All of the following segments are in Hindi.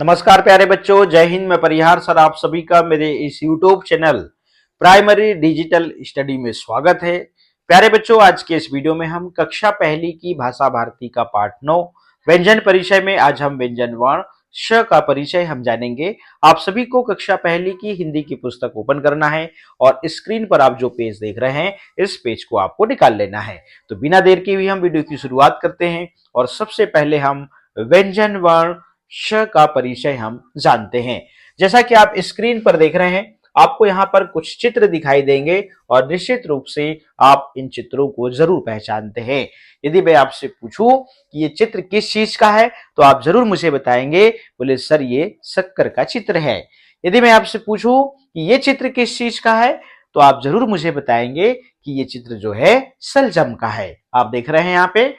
नमस्कार प्यारे बच्चों, जय हिंद। मैं परिहार सर आप सभी का मेरे इस YouTube channel primary digital study में स्वागत है। प्यारे बच्चों, आज के इस वीडियो में हम कक्षा पहली की भाषा भारती का पाठ 9 व्यंजन परिचय में आज हम व्यंजन वर्ण श का परिचय हम जानेंगे। आप सभी को कक्षा पहली की हिंदी की पुस्तक ओपन करना है और स्क्रीन पर आप जो पेज देख रहे हैं इस पेज को आपको निकाल लेना है। तो बिना देर के हुए हम वीडियो की शुरुआत करते हैं और सबसे पहले हम व्यंजन वर्ण श का परिचय हम जानते हैं। जैसा कि आप स्क्रीन पर देख रहे हैं, आपको यहाँ पर कुछ चित्र दिखाई देंगे और निश्चित रूप से आप इन चित्रों को जरूर पहचानते हैं। यदि मैं आपसे पूछूं कि ये चित्र किस चीज का है तो आप जरूर मुझे बताएंगे, बोले सर ये शक्कर का चित्र है। यदि मैं आपसे पूछूं कि ये चित्र किस चीज का है तो आप जरूर मुझे बताएंगे कि ये चित्र जो है सलजम का है। आप देख रहे हैं यहाँ पे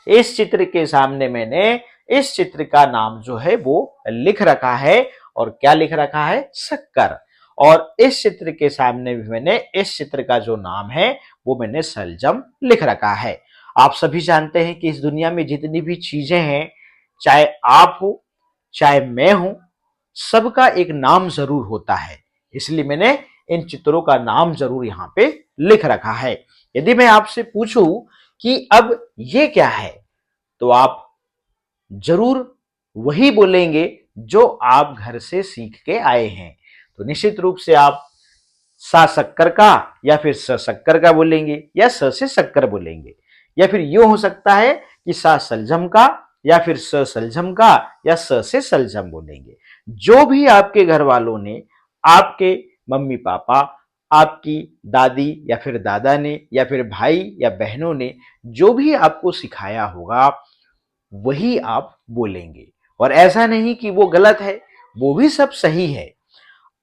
इस चित्र के सामने मैंने इस चित्र का नाम जो है वो लिख रखा है और क्या लिख रखा है, शक्कर। और इस चित्र के सामने भी मैंने इस चित्र का जो नाम है वो मैंने सलजम लिख रखा है। आप सभी जानते हैं कि इस दुनिया में जितनी भी चीजें हैं, चाहे आप हो चाहे मैं हूं, सबका एक नाम जरूर होता है। इसलिए मैंने इन चित्रों का नाम जरूर यहाँ पे लिख रखा है। यदि मैं आपसे पूछूं कि अब ये क्या है तो आप जरूर वही बोलेंगे जो आप घर से सीख के आए हैं। तो निश्चित रूप से आप सा शक्कर का या फिर स शक्कर का बोलेंगे या स से शक्कर बोलेंगे, या फिर यूं हो सकता है कि सा सलजम का या फिर स सलजम का या स से सलजम बोलेंगे। जो भी आपके घर वालों ने, आपके मम्मी पापा, आपकी दादी या फिर दादा ने या फिर भाई या बहनों ने जो भी आपको सिखाया होगा वही आप बोलेंगे। और ऐसा नहीं कि वो गलत है, वो भी सब सही है।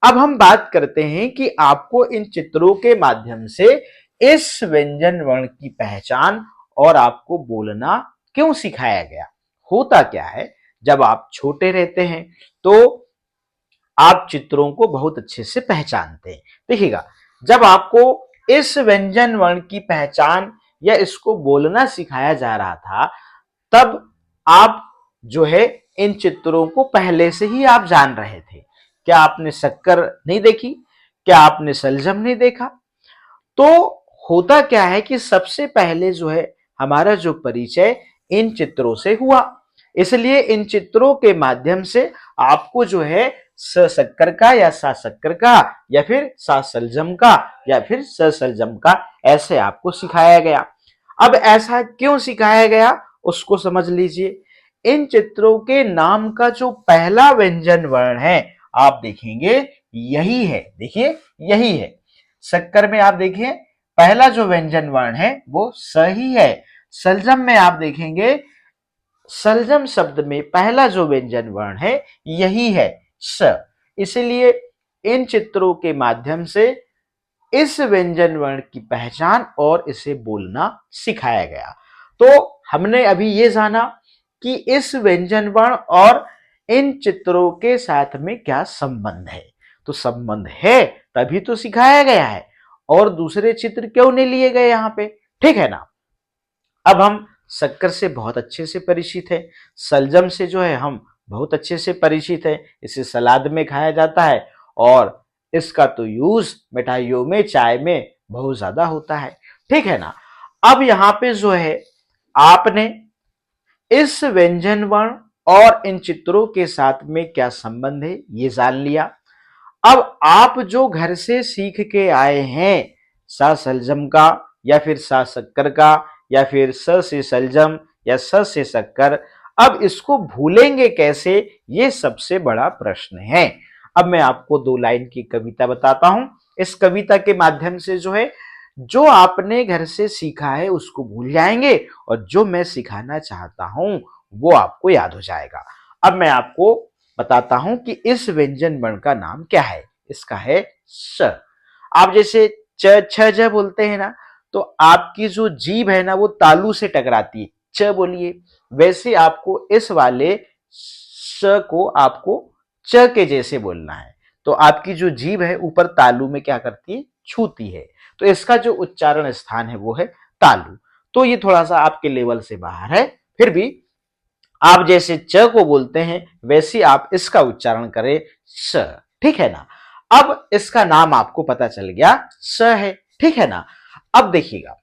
अब हम बात करते हैं कि आपको इन चित्रों के माध्यम से इस व्यंजन वर्ण की पहचान और आपको बोलना क्यों सिखाया गया। होता क्या है, जब आप छोटे रहते हैं तो आप चित्रों को बहुत अच्छे से पहचानते हैं। देखिएगा, जब आपको इस व्यंजन वर्ण की पहचान या इसको बोलना सिखाया जा रहा था, तब आप जो है इन चित्रों को पहले से ही आप जान रहे थे। क्या आपने शक्कर नहीं देखी? क्या आपने सलजम नहीं देखा? तो होता क्या है कि सबसे पहले जो है हमारा जो परिचय इन चित्रों से हुआ, इसलिए इन चित्रों के माध्यम से आपको जो है स शक्कर का या सा शक्कर का या फिर सा सलजम का या फिर स सलजम का ऐसे आपको सिखाया गया। अब ऐसा क्यों सिखाया गया उसको समझ लीजिए। इन चित्रों के नाम का जो पहला व्यंजन वर्ण है आप देखेंगे यही है। देखिए यही है। शक्कर में आप देखिए पहला जो व्यंजन वर्ण है वो स ही है। सलजम में आप देखेंगे सलजम शब्द में पहला जो व्यंजन वर्ण है यही है, स। इसलिए इन चित्रों के माध्यम से इस व्यंजन वर्ण की पहचान और इसे बोलना सिखाया गया। तो हमने अभी ये जाना कि इस व्यंजन वर्ण और इन चित्रों के साथ में क्या संबंध है। तो संबंध है तभी तो सिखाया गया है, और दूसरे चित्र क्यों नहीं लिए गए यहाँ पे, ठीक है ना। अब हम शक्कर से बहुत अच्छे से परिचित है, सलजम से जो है हम बहुत अच्छे से परिचित है। इसे सलाद में खाया जाता है और इसका तो यूज मिठाइयों में, चाय में बहुत ज्यादा होता है, ठीक है ना। अब यहाँ पे जो है आपने इस व्यंजन वर्ण और इन चित्रों के साथ में क्या संबंध है ये जान लिया। अब आप जो घर से सीख के आए हैं सा सलजम का या फिर सा शक्कर का या फिर स से सलजम या स से शक्कर, अब इसको भूलेंगे कैसे, ये सबसे बड़ा प्रश्न है। अब मैं आपको 2 लाइन की कविता बताता हूं। इस कविता के माध्यम से जो है जो आपने घर से सीखा है उसको भूल जाएंगे और जो मैं सिखाना चाहता हूं वो आपको याद हो जाएगा। अब मैं आपको बताता हूं कि इस व्यंजन वर्ण का नाम क्या है। इसका है स। आप जैसे च छ ज बोलते हैं ना, तो आपकी जो जीभ है ना वो तालू से टकराती है, च बोलिए। वैसे आपको इस वाले स को आपको च के जैसे बोलना है। तो आपकी जो जीभ है ऊपर तालू में क्या करती है, छूती है। तो इसका जो उच्चारण स्थान है वो है तालु। तो ये थोड़ा सा आपके लेवल से बाहर है, फिर भी आप जैसे च को बोलते हैं वैसे आप इसका उच्चारण करें स। ठीक है ना। अब इसका नाम आपको पता चल गया स है। ठीक है ना। अब देखिएगा,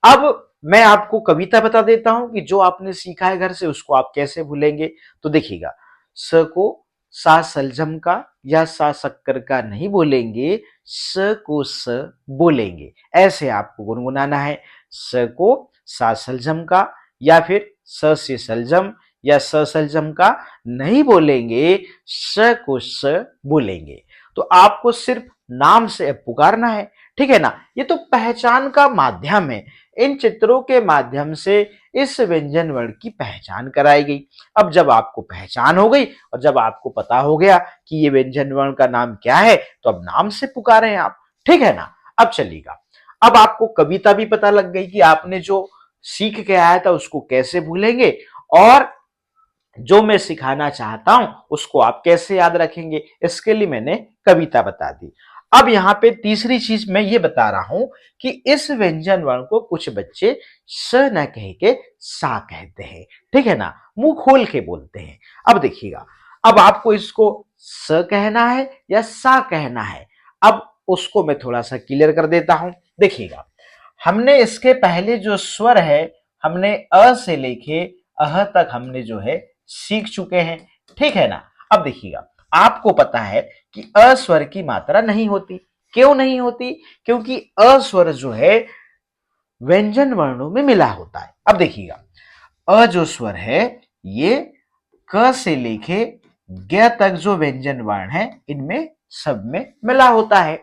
अब मैं आपको कविता बता देता हूं कि जो आपने सीखा है घर से उसको आप कैसे भूलेंगे। तो देखिएगा, स को सा सलजम का या सा शक्कर का नहीं बोलेंगे, स को स बोलेंगे। ऐसे आपको गुनगुनाना है। स को सा सलजम का या फिर स से सलजम या स सलजम का नहीं बोलेंगे, स को स बोलेंगे। तो आपको सिर्फ नाम से पुकारना है। ठीक है ना। ये तो पहचान का माध्यम है। इन चित्रों के माध्यम से इस व्यंजन वर्ण की पहचान कराई गई। अब जब आपको पहचान हो गई और जब आपको पता हो गया कि ये व्यंजन वर्ण का नाम क्या है, तो अब नाम से पुकारें आप। ठीक है ना। अब चलिएगा, अब आपको कविता भी पता लग गई कि आपने जो सीख के आया था उसको कैसे भूलेंगे, और जो मैं सिखाना चाहता हूं उसको आप कैसे याद रखेंगे। इसके लिए मैंने कविता बता दी। अब यहां पे तीसरी चीज मैं ये बता रहा हूं कि इस व्यंजन वर्ण को कुछ बच्चे स न कह के सा कहते हैं। ठीक है ना, मुंह खोल के बोलते हैं। अब देखिएगा, अब आपको इसको स कहना है या सा कहना है, अब उसको मैं थोड़ा सा क्लियर कर देता हूं। देखिएगा, हमने इसके पहले जो स्वर है, हमने अ से लेके अह तक हमने जो है सीख चुके हैं। ठीक है ना। अब देखिएगा, आपको पता है कि अ स्वर की मात्रा नहीं होती। क्यों नहीं होती? क्योंकि अ स्वर जो है व्यंजन वर्णों में मिला होता है। अब देखिएगा, अ जो स्वर है ये क से लेके ग तक जो व्यंजन वर्ण है इनमें सब में मिला होता है।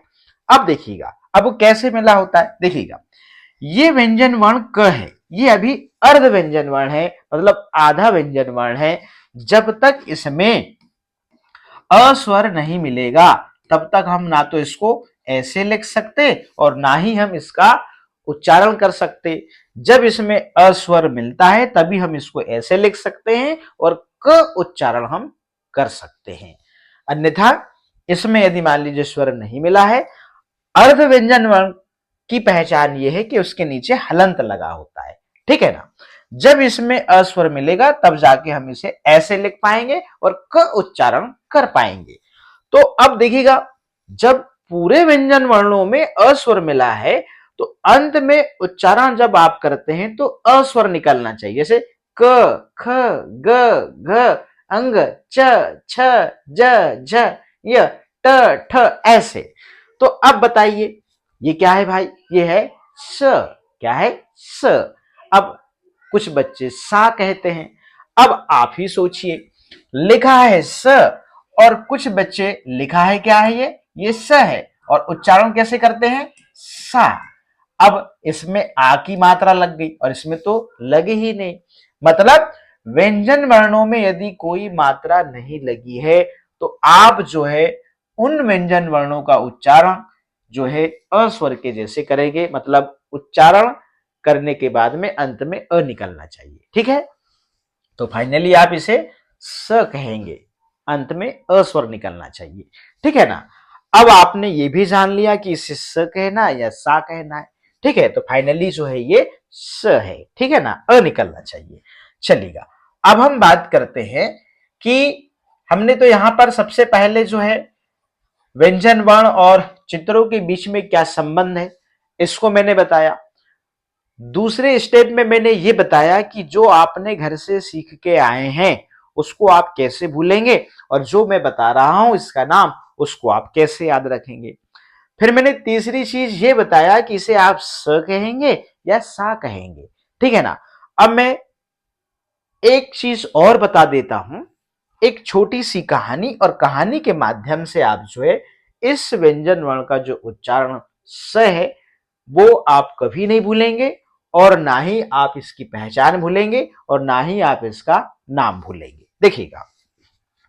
अब देखिएगा, अब वो कैसे मिला होता है। देखिएगा, ये व्यंजन वर्ण क है, ये अभी अर्ध व्यंजन वर्ण है, मतलब आधा व्यंजन वर्ण है। जब तक इसमें अस्वर नहीं मिलेगा तब तक हम ना तो इसको ऐसे लिख सकते और ना ही हम इसका उच्चारण कर सकते। जब इसमें अस्वर मिलता है तभी हम इसको ऐसे लिख सकते हैं और क उच्चारण हम कर सकते हैं। अन्यथा इसमें यदि मान लीजिए स्वर नहीं मिला है, अर्ध व्यंजन वर्ण की पहचान यह है कि उसके नीचे हलंत लगा होता है। ठीक है ना। जब इसमें अस्वर मिलेगा तब जाके हम इसे ऐसे लिख पाएंगे और क उच्चारण कर पाएंगे। तो अब देखिएगा, जब पूरे व्यंजन वर्णों में अस्वर मिला है तो अंत में उच्चारण जब आप करते हैं तो अस्वर निकलना चाहिए। जैसे क, ख, ग, घ, अंग, च, छ, ज, झ, य, ट, ठ, ऐसे। तो अब बताइए ये क्या है भाई? ये है स। क्या है? स। अब कुछ बच्चे सा कहते हैं। अब आप ही सोचिए, लिखा है स और कुछ बच्चे लिखा है क्या है? ये स है और उच्चारण कैसे करते हैं? सा। अब इसमें आ की मात्रा लग गई और इसमें तो लगी ही नहीं। मतलब व्यंजन वर्णों में यदि कोई मात्रा नहीं लगी है तो आप जो है उन व्यंजन वर्णों का उच्चारण जो है अस्वर के जैसे करेंगे। मतलब उच्चारण करने के बाद में अंत में अ निकलना चाहिए। ठीक है। तो फाइनली आप इसे स कहेंगे, अंत में अस्वर निकलना चाहिए। ठीक है ना। अब आपने ये भी जान लिया कि इसे स कहना है या सा कहना है। ठीक है। तो फाइनली जो है ये स है। ठीक है ना, अ निकलना चाहिए। चलिएगा, अब हम बात करते हैं कि हमने तो यहां पर सबसे पहले जो है व्यंजन वर्ण और चित्रों के बीच में क्या संबंध है इसको मैंने बताया। दूसरे स्टेप में मैंने ये बताया कि जो आपने घर से सीख के आए हैं उसको आप कैसे भूलेंगे, और जो मैं बता रहा हूं इसका नाम उसको आप कैसे याद रखेंगे। फिर मैंने तीसरी चीज ये बताया कि इसे आप स कहेंगे या सा कहेंगे। ठीक है ना। अब मैं एक चीज और बता देता हूं, एक छोटी सी कहानी, और कहानी के माध्यम से आप जो है इस व्यंजन वर्ण का जो उच्चारण स है वो आप कभी नहीं भूलेंगे, और ना ही आप इसकी पहचान भूलेंगे और ना ही आप इसका नाम भूलेंगे। देखिएगा,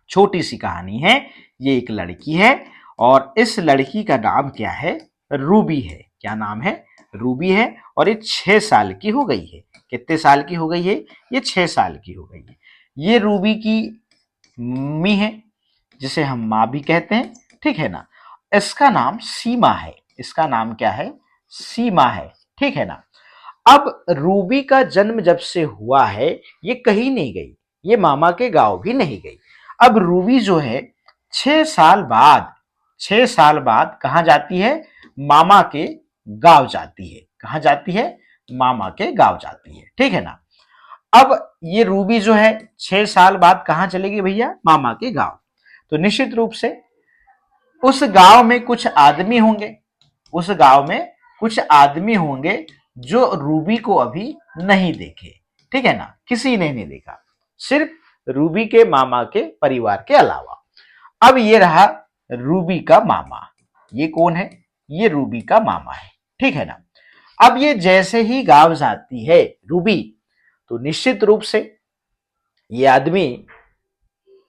छोटी सी कहानी है। ये एक लड़की है और इस लड़की का नाम क्या है? रूबी है। क्या नाम है? रूबी है। और ये 6 साल की हो गई है। कितने साल की हो गई है? ये 6 साल की हो गई है। ये रूबी की मम्मी है, जिसे हम माँ भी कहते हैं। ठीक है ना। इसका नाम सीमा है। इसका नाम क्या है? सीमा है। ठीक है ना। अब रूबी का जन्म जब से हुआ है ये कहीं नहीं गई, ये मामा के गांव भी नहीं गई। अब रूबी जो है 6 साल बाद कहां जाती है? मामा के गांव जाती है। कहां जाती है? मामा के गांव जाती है, ठीक है ना। अब ये रूबी जो है 6 साल बाद कहां चलेगी भैया? मामा के गांव। तो निश्चित रूप से उस गांव में कुछ आदमी होंगे, उस गांव में कुछ आदमी होंगे जो रूबी को अभी नहीं देखे, ठीक है ना, किसी ने नहीं देखा, सिर्फ रूबी के मामा के परिवार के अलावा। अब ये रहा रूबी का मामा। ये कौन है? ये रूबी का मामा है, ठीक है ना। अब ये जैसे ही गांव जाती है रूबी, तो निश्चित रूप से ये आदमी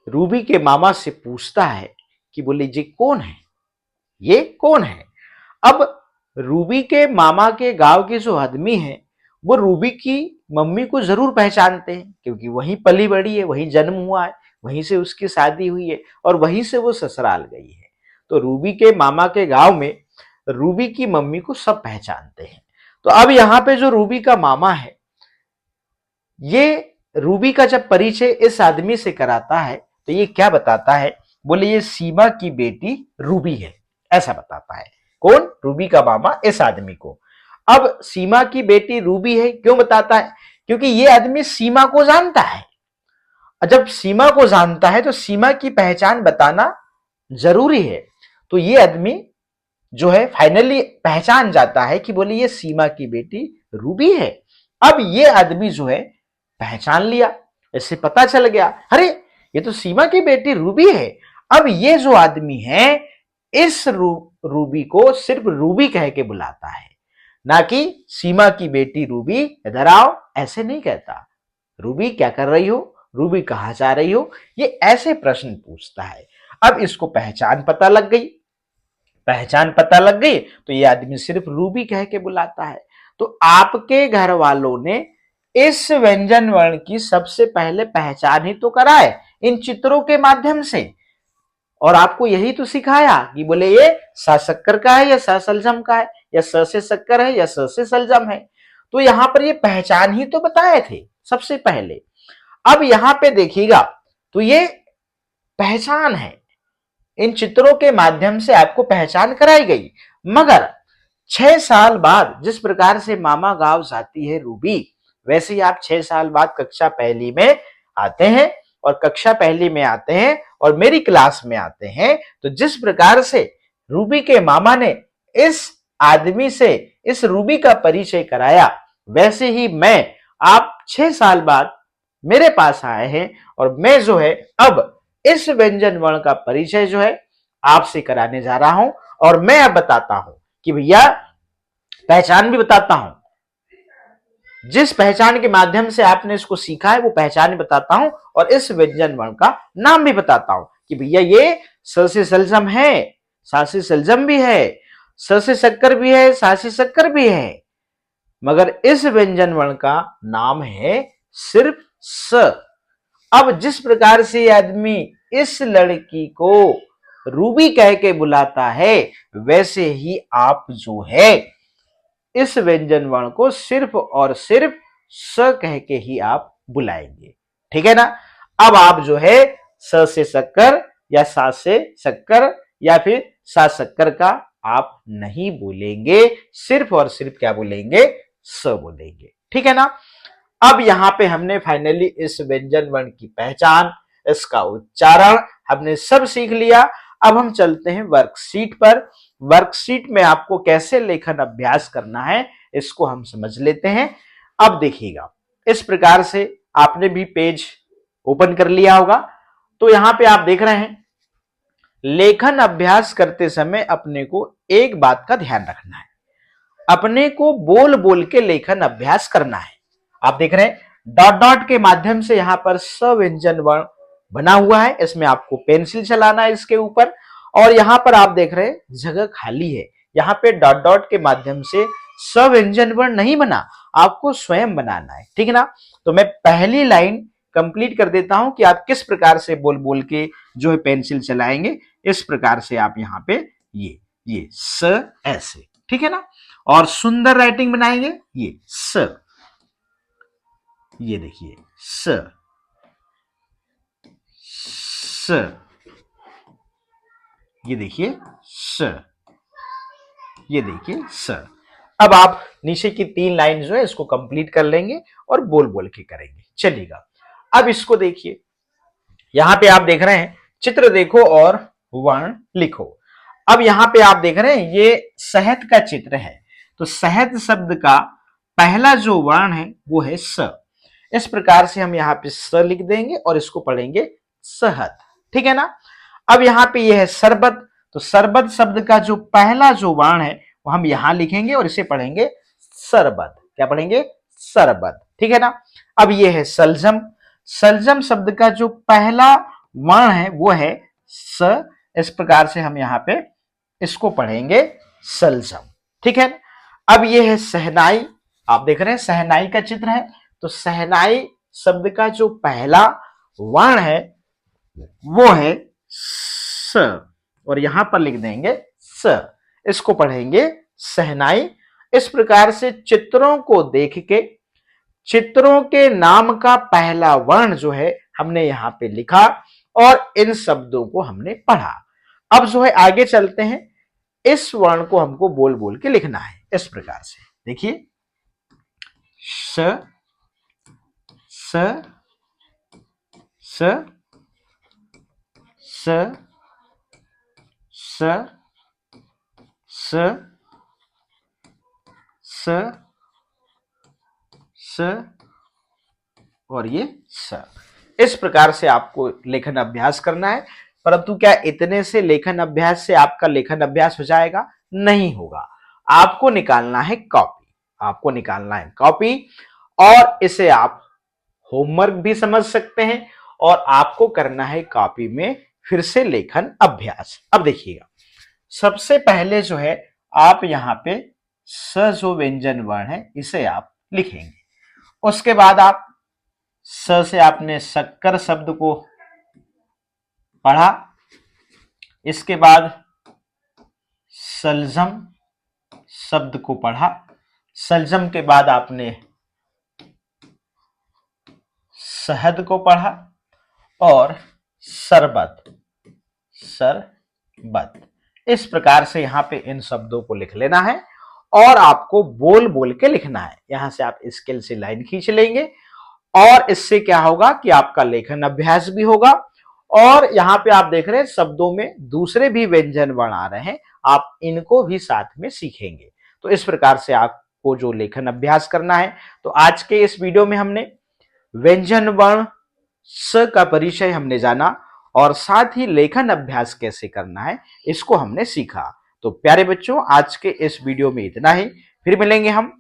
रूबी के मामा से पूछता है कि बोले ये कौन है? ये कौन है? अब रूबी के मामा के गांव के जो आदमी है वो रूबी की मम्मी को जरूर पहचानते हैं, क्योंकि वहीं पली बड़ी है, वहीं जन्म हुआ है, वहीं से उसकी शादी हुई है और वहीं से वो ससुराल गई है। तो रूबी के मामा के गांव में रूबी की मम्मी को सब पहचानते हैं। तो अब यहाँ पे जो रूबी का मामा है, ये रूबी का जब परिचय इस आदमी से कराता है तो ये क्या बताता है? बोले ये सीमा की बेटी रूबी है, ऐसा बताता है। कौन? रूबी का मामा इस आदमी को। अब सीमा की बेटी रूबी है क्यों बताता है? क्योंकि ये आदमी सीमा को जानता है। जब सीमा को जानता है तो सीमा की पहचान बताना जरूरी है। तो ये आदमी जो है फाइनली पहचान जाता है कि बोले ये सीमा की बेटी रूबी है। अब ये आदमी जो है पहचान लिया, इससे पता चल गया अरे ये तो सीमा की बेटी रूबी है। अब ये जो आदमी है इस रूबी को सिर्फ रूबी कह के बुलाता है, ना कि सीमा की बेटी रूबी इधर आओ, ऐसे नहीं कहता। रूबी क्या कर रही हो? रूबी कहां जा रही हो? ये ऐसे प्रश्न पूछता है। अब इसको पहचान पता लग गई, पहचान पता लग गई तो ये आदमी सिर्फ रूबी कह के बुलाता है। तो आपके घर वालों ने इस व्यंजन वर्ण की सबसे पहले पहचान ही तो कराए इन चित्रों के माध्यम से, और आपको यही तो सिखाया कि बोले ये सा शक्कर का है या सा सलजम का है, या स से शक्कर है या स से सलजम है। तो यहां पर ये पहचान ही तो बताए थे सबसे पहले। अब यहां पे देखिएगा तो ये पहचान है, इन चित्रों के माध्यम से आपको पहचान कराई गई। मगर 6 साल बाद जिस प्रकार से मामा गांव जाती है रूबी, वैसे ही आप 6 साल बाद कक्षा पहली में आते हैं, और कक्षा पहली में आते हैं और मेरी क्लास में आते हैं, तो जिस प्रकार से रूबी के मामा ने इस आदमी से इस रूबी का परिचय कराया, वैसे ही मैं आप 6 साल बाद मेरे पास आए हैं और मैं जो है अब इस व्यंजन वर्ण का परिचय जो है आपसे कराने जा रहा हूं। और मैं अब बताता हूं कि भैया पहचान भी बताता हूं, जिस पहचान के माध्यम से आपने इसको सीखा है वो पहचान भी बताता हूं, और इस व्यंजन वर्ण का नाम भी बताता हूं कि भैया ये स से सलजम है, सा से सलजम भी है, स से शक्कर भी है, सा से शक्कर भी है, मगर इस व्यंजन वर्ण का नाम है सिर्फ स। अब जिस प्रकार से आदमी इस लड़की को रूबी कह के बुलाता है, वैसे ही आप जो है इस व्यंजन वर्ण को सिर्फ और सिर्फ स कह के ही आप बुलाएंगे, ठीक है ना। अब आप जो है स से शक्कर या सा से शक्कर या फिर सा शक्कर का आप नहीं बोलेंगे, सिर्फ और सिर्फ क्या बोलेंगे? स बोलेंगे, ठीक है ना। अब यहां पे हमने फाइनली इस व्यंजन वर्ण की पहचान, इसका उच्चारण हमने सब सीख लिया। अब हम चलते हैं वर्कशीट पर। वर्कशीट में आपको कैसे लेखन अभ्यास करना है इसको हम समझ लेते हैं। अब देखिएगा इस प्रकार से आपने भी पेज ओपन कर लिया होगा। तो यहां पे आप देख रहे हैं लेखन अभ्यास करते समय अपने को एक बात का ध्यान रखना है, अपने को बोल बोल के लेखन अभ्यास करना है। आप देख रहे हैं डॉट डॉट के माध्यम से यहां पर सव्यंजन वर्ण बना हुआ है, इसमें आपको पेंसिल चलाना है इसके ऊपर, और यहां पर आप देख रहे हैं जगह खाली है, यहां पे डॉट डॉट के माध्यम से सव्यंजन वर्ण नहीं बना, आपको स्वयं बनाना है, ठीक है ना। तो मैं पहली लाइन कंप्लीट कर देता हूं कि आप किस प्रकार से बोल बोल के जो है पेंसिल चलाएंगे। इस प्रकार से आप यहां पे ये स ऐसे, ठीक है ना, और सुंदर राइटिंग बनाएंगे। ये स, ये देखिए स, स, ये देखिए स, ये देखिए स। अब आप नीचे की 3 लाइन जो है इसको कंप्लीट कर लेंगे और बोल बोल के करेंगे। चलिएगा, अब इसको देखिए, यहां पे आप देख रहे हैं चित्र देखो और वर्ण लिखो। अब यहां पे आप देख रहे हैं ये शहद का चित्र है, तो शहद शब्द का पहला जो वर्ण है वो है स। इस प्रकार से हम यहाँ पे स लिख देंगे और इसको पढ़ेंगे शहद, ठीक है ना। अब यहाँ पे ये है शरबत, तो शरबत शब्द का जो पहला जो वर्ण है वो हम यहां लिखेंगे और इसे पढ़ेंगे शरबत। क्या पढ़ेंगे? शरबत, ठीक है ना। अब ये है सलजम, सलजम शब्द का जो पहला वर्ण है वो है स। इस प्रकार से हम यहाँ पे इसको पढ़ेंगे सलजम, ठीक है। अब ये है सहनाई, आप देख रहे हैं सहनाई का चित्र है, तो सहनाई शब्द का जो पहला वर्ण है वो है स और यहां पर लिख देंगे स, इसको पढ़ेंगे सहनाई। इस प्रकार से चित्रों को देख के चित्रों के नाम का पहला वर्ण जो है हमने यहां पे लिखा और इन शब्दों को हमने पढ़ा। अब जो है आगे चलते हैं, इस वर्ण को हमको बोल बोल के लिखना है इस प्रकार से। देखिए स स स स स स स स और ये स। इस प्रकार से आपको लेखन अभ्यास करना है, परंतु क्या इतने से लेखन अभ्यास से आपका लेखन अभ्यास हो जाएगा? नहीं होगा। आपको निकालना है कॉपी, आपको निकालना है कॉपी और इसे आप होमवर्क भी समझ सकते हैं और आपको करना है कॉपी में फिर से लेखन अभ्यास। अब देखिएगा, सबसे पहले जो है आप यहां पे स जो व्यंजन वर्ण है इसे आप लिखेंगे। उसके बाद आप स से आपने शक्कर शब्द को पढ़ा, इसके बाद सलजम शब्द को पढ़ा, सलजम के बाद आपने शहद को पढ़ा और शरबत, शरबत। इस प्रकार से यहां पे इन शब्दों को लिख लेना है और आपको बोल बोल के लिखना है। यहां से आप स्केल से लाइन खींच लेंगे और इससे क्या होगा कि आपका लेखन अभ्यास भी होगा और यहां पे आप देख रहे हैं शब्दों में दूसरे भी व्यंजन वर्ण आ रहे हैं, आप इनको भी साथ में सीखेंगे। तो इस प्रकार से आपको जो लेखन अभ्यास करना है, तो आज के इस वीडियो में हमने व्यंजन वर्ण स का परिचय हमने जाना और साथ ही लेखन अभ्यास कैसे करना है इसको हमने सीखा। तो प्यारे बच्चों, आज के इस वीडियो में इतना ही। फिर मिलेंगे हम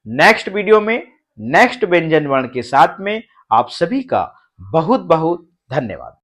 नेक्स्ट वीडियो में नेक्स्ट व्यंजन वर्ण के साथ में। आप सभी का बहुत बहुत धन्यवाद।